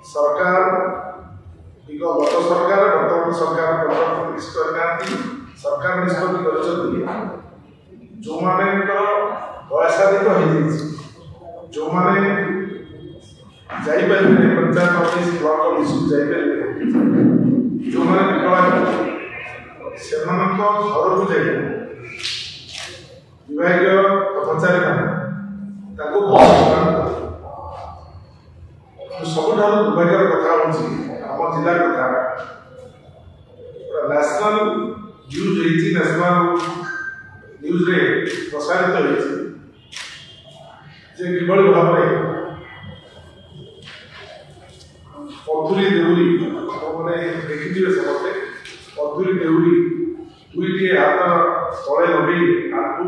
सरकार गत सरकार वर्तमान सरकार परिवर्तन किसी सरकार निष्पत्ति कर जो माने वयसाधिक हो जो माने जाइपारे पंचायत ऑफिस ब्लॉक ऑफिस जाइपारे जो माने विकलांग से घर को जाए विभाग कर्मचारी सब दुर्भाग्यर कथा आम जिला कथा नेशनल न्यूज नेशनल न्यूज रे प्रसारित होती भाव पथुरी देउरी मैंने देखिए समस्ते पथुरी देउरी दुईटी हाथ तले लगे आंखू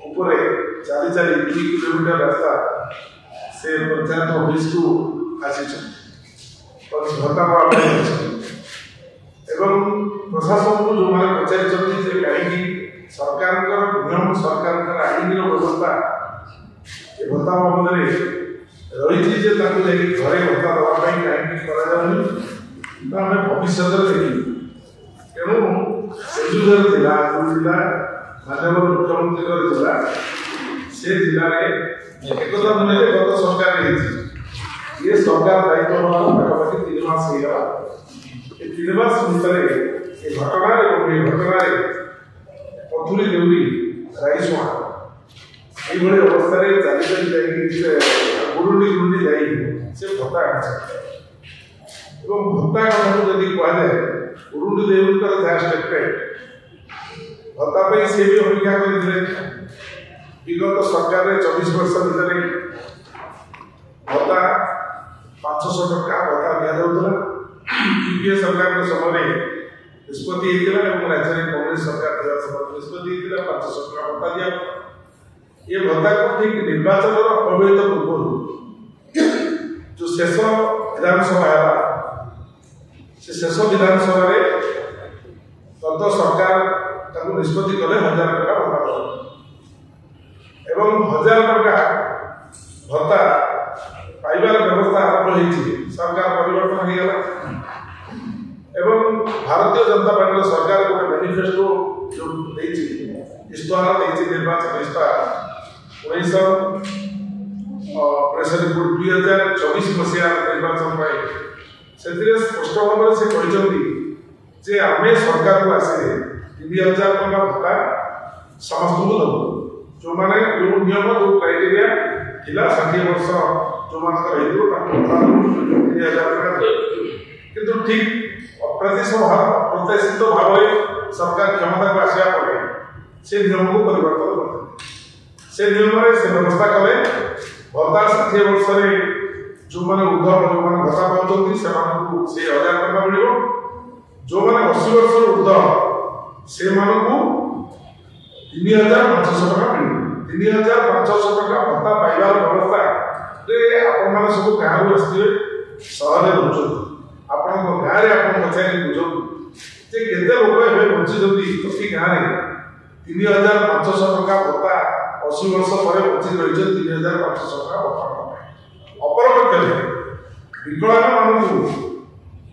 ऊपर चली चली 2 किलोमीटर रास्ता से पंचायत ऑफिस को आसी भत्ता एवं प्रशासन को जो मैंने पचार कहीं सरकार नियम सरकार आईन व्यवस्था ये भत्ता बाबद रही घरे भत्ता देवाई कहीं भविष्य देखी तेणु जिला जिला मानव मुख्यमंत्री जिला से जिले एक नुहे गत सरकार ये सरकार दायित्व पाखापाखि 3 मास होगा 3 मास भितर ये घटना पथुरी देउरी राईसुआ ये अवस्था गुरुंडी गुरुंडी से भत्ता भत्ता कथा जब कहुए गुरुंडी देउरी जहाँ स्टेटमेंट भत्ता से भी अपेक्षा करते विगत सरकार 24 वर्ष भितर भत्ता 500 टका भत्ता दि जाऊला यूपीए सरकार समय निष्पत्ति राज्य में कांग्रेस सरकार समय निष्पत्ति 500 टका भत्ता दिया ये भत्ता को ठीक निर्वाचन अव्यवहित पूर्व जो शेष विधानसभा है से शेष विधानसभा गत सरकार निष्पत्ति कले 1000 टका भत्ता एवं 1000 टका भत्ता पाइबार व्यवस्था आरंभ होती सरकार परिवर्तन हो गला एवं भारतीय जनता पार्टी सरकार गोटे मैनिफेस्टो जो इश्तहार निर्वाचन इश्तहार 19 प्रेस रिपोर्ट 2024 मसीहा निर्वाचन से स्पष्ट भाव से कहते आम सरकार को आसे 3000 टका भत्ता समस्त को दबू जो मैंने जो नियम जो क्राइटेरिया थिला 60 वर्ष जो किंतु ठीक अप्रत्याशित भाव सरकार क्षमता को आसवा पर से नियम को परिवर्तन करते से नियम से व्यवस्था कले भत्ता 60 वर्ष जो मैंने ऊर्ध्व जो मैंने भत्ता पाँच से 1000 टका मिल जो मैंने 80 वर्ष ऊर्ध्व से 3500 टका मिल 3500 टका भत्ता पाइबार व्यवस्था आपण सब गाँव आसवे सहर रोचे आपण गाँव में आप पचारि बुझे केते लोक बंचित प्रति गाँव में 3500 टका भत्ता 80 वर्ष पर बंचित रही 3500 टका भत्ता अपरपक्ष विकलांग मानू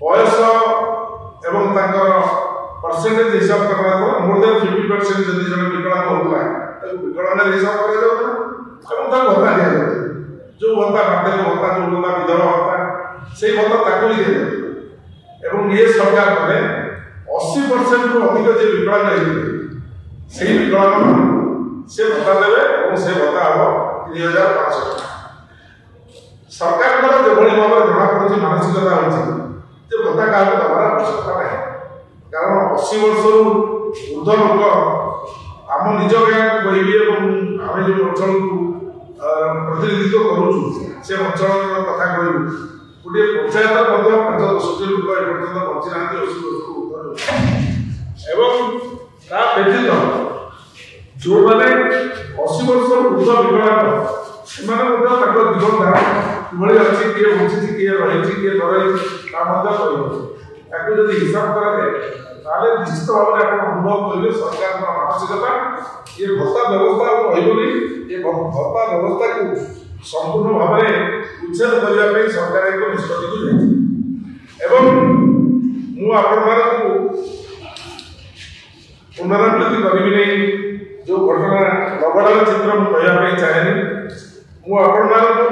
बयस एवं परसेंटेज हिसाब कर मोर देन 50% जब जन विकलांग होता विकलांग हिसाब कर भत्ता दिया जो भत्ता बाटे भत्ता जो भत्ता विधवा भत्ता से भत्ता ही दिया एवं ये सरकार कले 80% रु अधिक जो विकलांग से विकलांग से भत्ता देवे और से भत्ता हम 3500 टका सरकार जो भाव जना पड़ी मानसिकता होती भत्ता क्या दबार आवश्यकता ना कारण 80 वर्ष ऊर्ध्व लोक आम निज गाँव कहि आम जो अंचल को प्रतिनिधित्व करूँ से अंचल कथा कहूँ गोटे पंचायत 5-10 लोक एपर्तंत बची ना 80 वर्ष एवं ता व्यतीत जो मैंने 80 वर्ष ऊर्ध्व विकलांग से जीवन धारा कि अच्छी किए बची किए रही किए न रही जब हिसाब कराए निश्चित भाव में आप अनुभव करेंगे सरकार मानसिकता ये भत्ता व्यवस्था रही ये भत्ता व्यवस्था को संपूर्ण भाव में उच्छेद करने सरकार एक निष्पत्ति को पुनरावृत्ति करी नहीं जो घटना नगड़ार चित्र मुझे कहवाई चाहे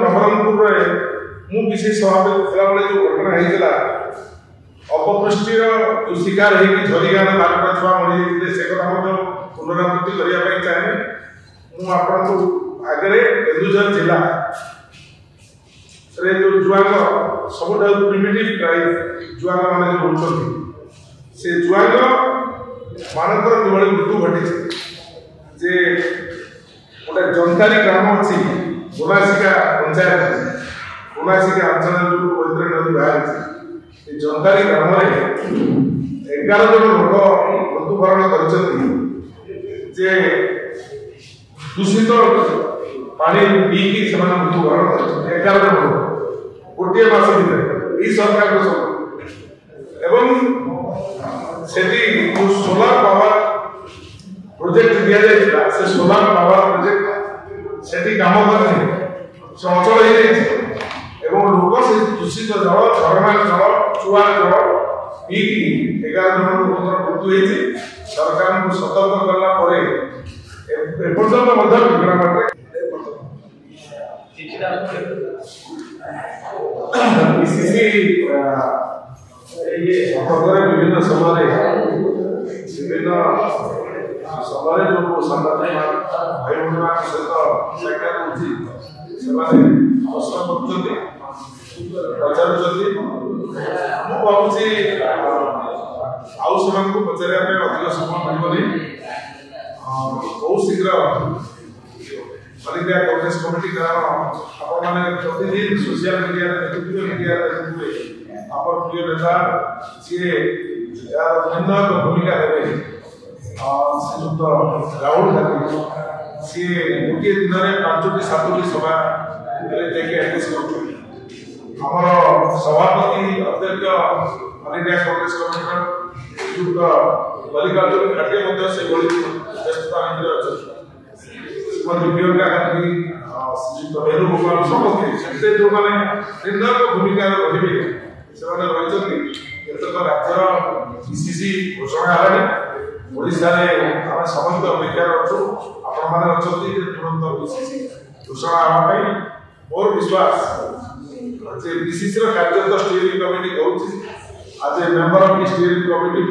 नवरंगपुर किसी सभापति थी जो घटना होता अपपुष्टिर शिकार होगी झरीगाँ 12टा छुआ मरी से कथा पुनरावृत्ति करने चाहे आगे केन्दुझर जिला रे जो जुआंग सब प्रिमिटिव ट्राइब जुआंग मैंने जो होती से जुआंग मानकर किभली मृत्यु घटी जे गोटे जंतारी ग्राम अच्छी गोनासिका पंचायत गोनासिका अंचल जो पवित्र नदी बाहर जंतारी ग्राम 11 जन लोक मृत्युवरण कर दूषित पानी पीकी से मृत्युवरण कर 11 जन लोक गोटे मास भर यही सरकार सब एवं सोलार पावर प्रोजेक्ट दि जाता से सोलार पावर प्रोजेक्ट से काम करनी से अचल हो लोक से दूषित जल झरणा जल चुआ जल पीकी 11 जन लोक मृत्यु होती सरकार को सतर्क कला एपर्तंत विभिन्न समय जो सांबादिक भाई भूमि सहित साक्षात होती प्रश्न कर भावी आउ से पचारे अधिक समय मिलनी बहुत शीघ्र ऑल इंडिया कांग्रेस कमिटी कारण आपने प्रतिदिन सोशल मीडिया देखुए आप प्रिय नेता सी यार भिन्न भूमिका देवे श्रीयुक्त राहुल गांधी सी गोटे दिन में 5टी 7टी सभा एटेज कर सभापति अध्यक्ष ऑल इंडिया कांग्रेस कमिटी श्रीयुक्त मल्लिकार्जुन खड़गे व्यस्तता अच्छा श्रीमती प्रियंका गांधी श्रीयुक्त वेणुगोपाल समस्ते जो मैंने निर्णायक भूमिका रही से केतक राज्यर पीसीसी घोषणा है ओडिशा रे आम समस्त अपेक्षार अच्छु आपण तुरंत पीसीसी घोषणा होगा मोर विश्वास जे पीसीसी कार्यरत स्टीयरिंग कमिटी कहूँ आज मेंबर ऑफ स्टीयरिंग कमिटी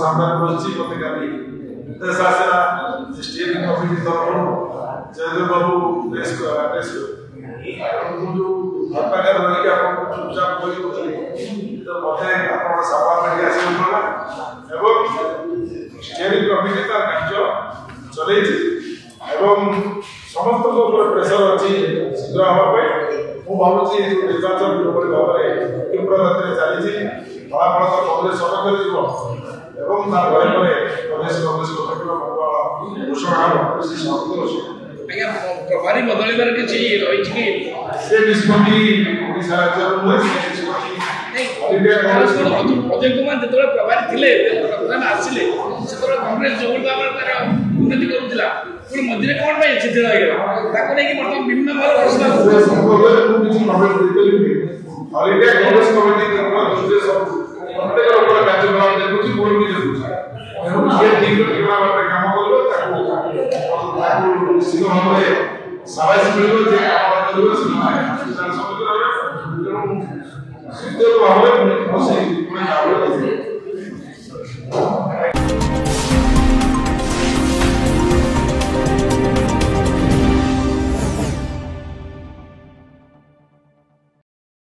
सामने बच्ची मत काली निर्देश आसला स्टीयरिंग कमिटी तरफ जयदेव बाबू चुपचाप मत सभा स्टीयरिंग कमिटी तार कार्य चल समस्त प्रेसर अच्छी शीघ्र हाँपाई मुझे निर्वाचन जो भाव में तीव्र गति चली फलाफल तो कांग्रेस सपक्ष प्रदेश कांग्रेस घोषणा प्रभारी बदलबार किसी रही से निष्पत्ति ओडिशा राज्य अजय कुमार जो प्रभारी थे प्रधान आसिले कांग्रेस जो भाव उन्नति करूला पुणी मझे कौन शिथिल हो बर्तमान विभिन्न भाव ऑल इंडिया कांग्रेस कमिटी प्रत्येक लोक कार्यक्रम देखुची मोर भी देखुची ठीक काम कर साहस मिल भाव में